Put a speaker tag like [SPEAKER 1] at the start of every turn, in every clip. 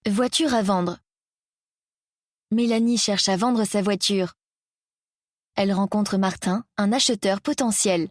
[SPEAKER 1] Voiture à vendre. Mélanie cherche à vendre sa voiture. Elle rencontre Martin, un acheteur potentiel.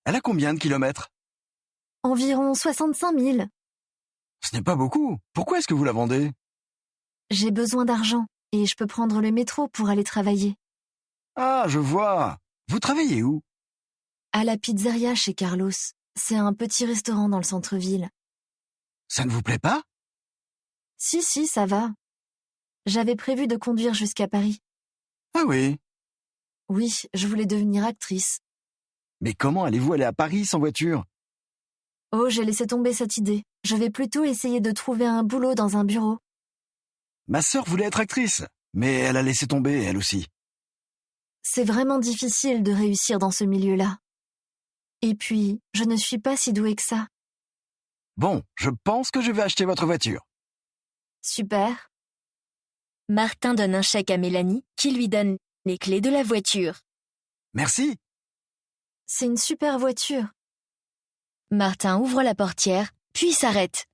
[SPEAKER 2] Elle a combien de kilomètres?
[SPEAKER 1] Environ 65 000.
[SPEAKER 2] Ce n'est pas beaucoup. Pourquoi est-ce que vous la vendez?
[SPEAKER 1] J'ai besoin d'argent et je peux prendre le métro pour aller travailler.
[SPEAKER 2] Ah, je vois. Vous travaillez où?
[SPEAKER 1] À la pizzeria chez Carlos. C'est un petit restaurant dans le centre-ville.
[SPEAKER 2] Ça ne vous plaît pas?
[SPEAKER 1] Si, ça va. J'avais prévu de conduire jusqu'à Paris.
[SPEAKER 2] Ah oui.
[SPEAKER 1] Oui, je voulais devenir actrice.
[SPEAKER 2] Mais comment allez-vous aller à Paris sans voiture?
[SPEAKER 1] Oh, j'ai laissé tomber cette idée. Je vais plutôt essayer de trouver un boulot dans un bureau.
[SPEAKER 2] Ma sœur voulait être actrice, mais elle a laissé tomber, elle aussi.
[SPEAKER 1] C'est vraiment difficile de réussir dans ce milieu-là. Et puis, je ne suis pas si douée que ça.
[SPEAKER 2] Bon, je pense que je vais acheter votre voiture.
[SPEAKER 1] Super. Martin donne un chèque à Mélanie, qui lui donne les clés de la voiture.
[SPEAKER 2] Merci.
[SPEAKER 1] C'est une super voiture. Martin ouvre la portière, puis s'arrête.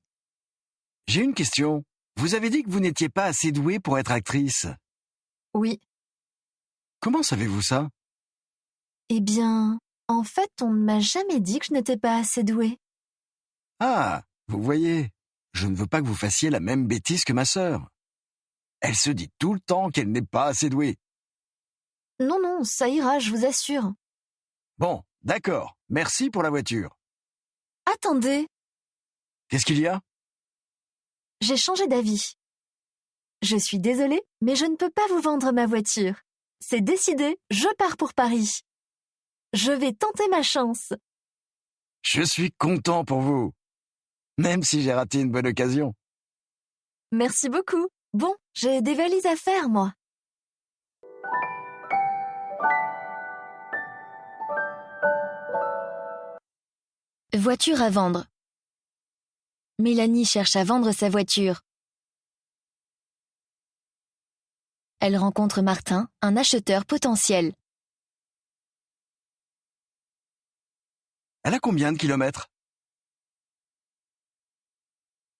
[SPEAKER 2] J'ai une question. Vous avez dit que vous n'étiez pas assez douée pour être actrice.
[SPEAKER 1] Oui.
[SPEAKER 2] Comment savez-vous ça?
[SPEAKER 1] Eh bien, en fait, on ne m'a jamais dit que je n'étais pas assez douée.
[SPEAKER 2] Ah, vous voyez, je ne veux pas que vous fassiez la même bêtise que ma sœur. Elle se dit tout le temps qu'elle n'est pas assez douée.
[SPEAKER 1] Non, ça ira, je vous assure.
[SPEAKER 2] Bon, d'accord. Merci pour la voiture.
[SPEAKER 1] Attendez,
[SPEAKER 2] Qu'est-ce qu'il y a?
[SPEAKER 1] j'ai changé d'avis. Je suis désolée, mais je ne peux pas vous vendre ma voiture. C'est décidé, je pars pour Paris. Je vais tenter ma chance.
[SPEAKER 2] Je suis content pour vous. Même si j'ai raté une bonne occasion.
[SPEAKER 1] Merci beaucoup. Bon, j'ai des valises à faire, moi. Voiture à vendre. Mélanie cherche à vendre sa voiture. Elle rencontre Martin, un acheteur potentiel.
[SPEAKER 2] Elle a combien de kilomètres?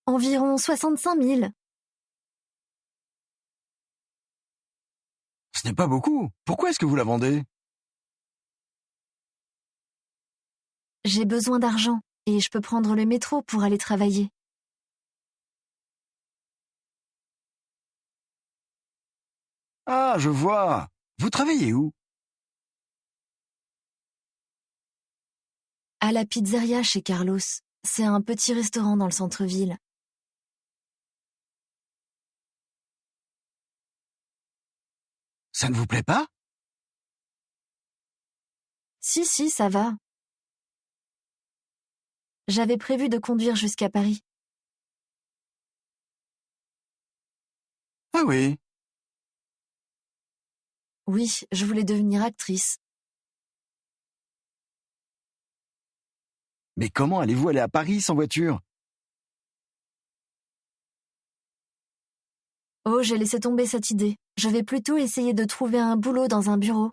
[SPEAKER 1] Environ 65 000.
[SPEAKER 2] Ce n'est pas beaucoup. Pourquoi est-ce que vous la vendez?
[SPEAKER 1] J'ai besoin d'argent et je peux prendre le métro pour aller travailler.
[SPEAKER 2] Ah, je vois. Vous travaillez où?
[SPEAKER 1] À la pizzeria chez Carlos. C'est un petit restaurant dans le centre-ville.
[SPEAKER 2] Ça ne vous plaît pas?
[SPEAKER 1] Si, ça va. J'avais prévu de conduire jusqu'à Paris.
[SPEAKER 2] Ah oui.
[SPEAKER 1] Oui, je voulais devenir actrice.
[SPEAKER 2] Mais comment allez-vous aller à Paris sans voiture?
[SPEAKER 1] Oh, j'ai laissé tomber cette idée. Je vais plutôt essayer de trouver un boulot dans un bureau.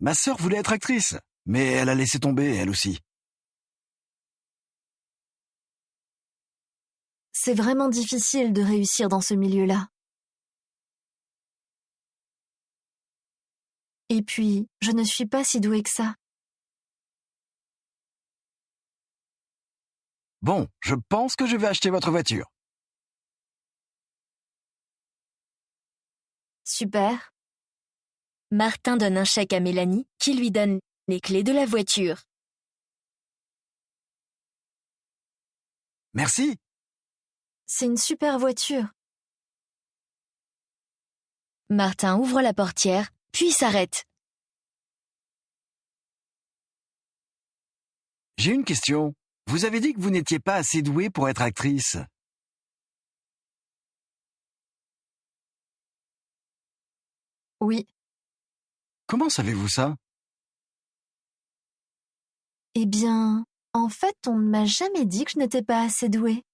[SPEAKER 2] Ma sœur voulait être actrice, mais elle a laissé tomber, elle aussi.
[SPEAKER 1] C'est vraiment difficile de réussir dans ce milieu-là. Et puis, je ne suis pas si douée que ça.
[SPEAKER 2] Bon, je pense que je vais acheter votre voiture.
[SPEAKER 1] Super. Martin donne un chèque à Mélanie, qui lui donne les clés de la voiture.
[SPEAKER 2] Merci.
[SPEAKER 1] C'est une super voiture. Martin ouvre la portière, puis s'arrête.
[SPEAKER 2] J'ai une question. Vous avez dit que vous n'étiez pas assez douée pour être actrice.
[SPEAKER 1] Oui.
[SPEAKER 2] Comment savez-vous ça?
[SPEAKER 1] Eh bien, en fait, on ne m'a jamais dit que je n'étais pas assez douée.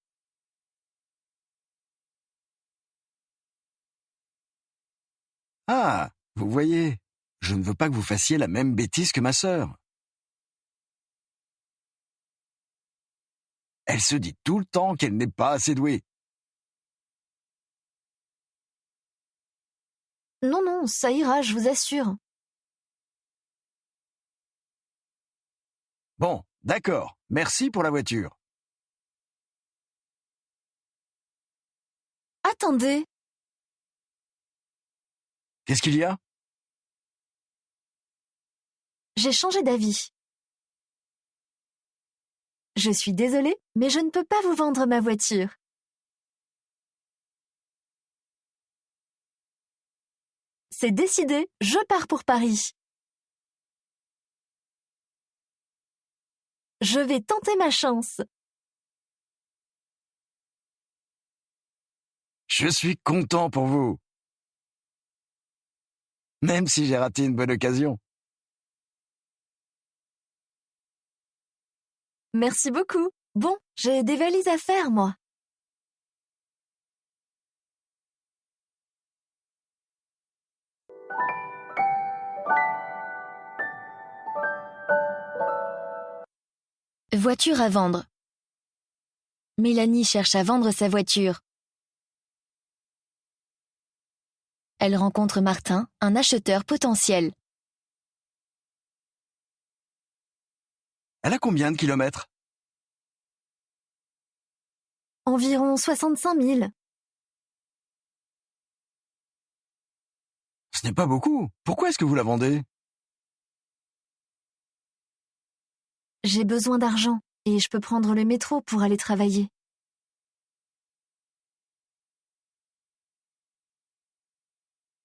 [SPEAKER 2] Ah, vous voyez, je ne veux pas que vous fassiez la même bêtise que ma sœur. Elle se dit tout le temps qu'elle n'est pas assez douée.
[SPEAKER 1] Non, non, ça ira, je vous assure.
[SPEAKER 2] Bon, d'accord, merci pour la voiture.
[SPEAKER 1] Attendez,
[SPEAKER 2] Qu'est-ce qu'il y a?
[SPEAKER 1] j'ai changé d'avis. Je suis désolée, mais je ne peux pas vous vendre ma voiture. C'est décidé, je pars pour Paris. Je vais tenter ma chance.
[SPEAKER 2] Je suis content pour vous. Même si j'ai raté une bonne occasion.
[SPEAKER 1] Merci beaucoup. Bon, j'ai des valises à faire, moi.
[SPEAKER 3] Voiture à vendre. Mélanie cherche à vendre sa voiture. Elle rencontre Martin, un acheteur potentiel.
[SPEAKER 2] Elle a combien de kilomètres?
[SPEAKER 1] Environ 65 000.
[SPEAKER 2] Ce n'est pas beaucoup. Pourquoi est-ce que vous la vendez?
[SPEAKER 1] J'ai besoin d'argent et je peux prendre le métro pour aller travailler.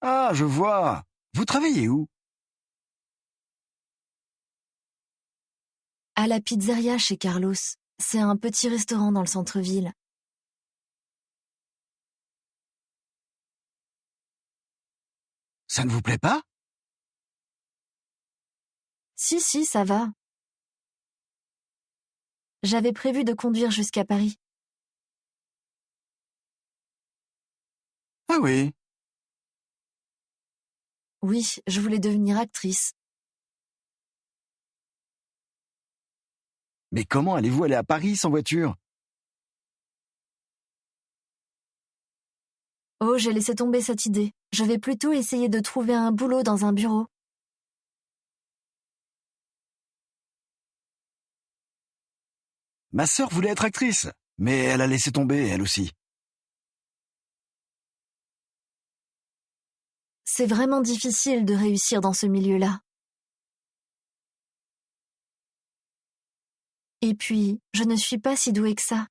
[SPEAKER 2] Ah, je vois. Vous travaillez où?
[SPEAKER 1] À la pizzeria chez Carlos. C'est un petit restaurant dans le centre-ville.
[SPEAKER 2] Ça ne vous plaît pas?
[SPEAKER 1] Si, ça va. J'avais prévu de conduire jusqu'à Paris.
[SPEAKER 2] Ah oui.
[SPEAKER 1] Oui, je voulais devenir actrice.
[SPEAKER 2] Mais comment allez-vous aller à Paris sans voiture?
[SPEAKER 1] Oh, j'ai laissé tomber cette idée. Je vais plutôt essayer de trouver un boulot dans un bureau.
[SPEAKER 2] Ma sœur voulait être actrice, mais elle a laissé tomber, elle aussi.
[SPEAKER 1] C'est vraiment difficile de réussir dans ce milieu-là. Et puis, je ne suis pas si douée que ça.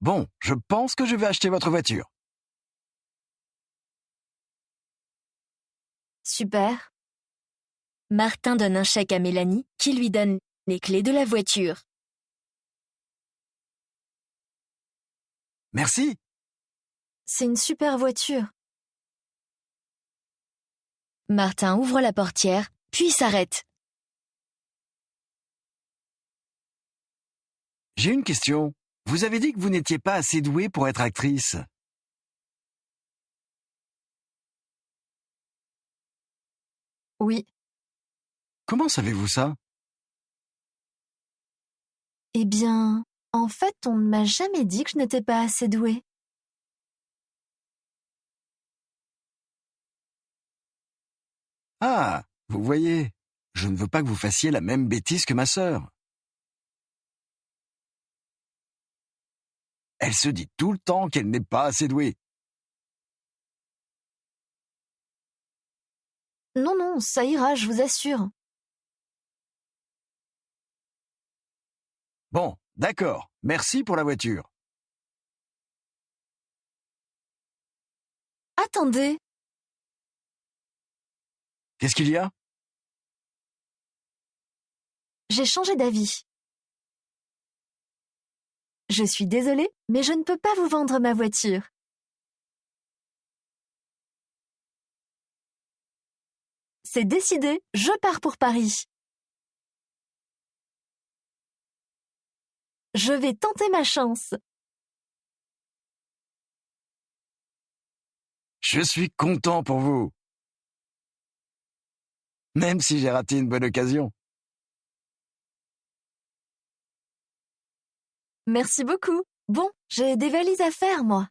[SPEAKER 2] Bon, je pense que je vais acheter votre voiture.
[SPEAKER 1] Super.
[SPEAKER 3] Martin donne un chèque à Mélanie qui lui donne les clés de la voiture.
[SPEAKER 2] Merci.
[SPEAKER 1] C'est une super voiture.
[SPEAKER 3] Martin ouvre la portière, puis s'arrête.
[SPEAKER 2] J'ai une question. Vous avez dit que vous n'étiez pas assez douée pour être actrice.
[SPEAKER 1] Oui.
[SPEAKER 2] Comment savez-vous ça?
[SPEAKER 1] Eh bien, en fait, on ne m'a jamais dit que je n'étais pas assez douée.
[SPEAKER 2] Ah, vous voyez, je ne veux pas que vous fassiez la même bêtise que ma sœur. Elle se dit tout le temps qu'elle n'est pas assez douée.
[SPEAKER 1] Non, non, ça ira, je vous assure.
[SPEAKER 2] Bon, d'accord, merci pour la voiture.
[SPEAKER 1] Attendez,
[SPEAKER 2] Qu'est-ce qu'il y a?
[SPEAKER 1] j'ai changé d'avis. Je suis désolée, mais je ne peux pas vous vendre ma voiture. C'est décidé, je pars pour Paris. Je vais tenter ma chance.
[SPEAKER 2] Je suis content pour vous. Même si j'ai raté une bonne occasion.
[SPEAKER 1] Merci beaucoup. Bon, j'ai des valises à faire, moi.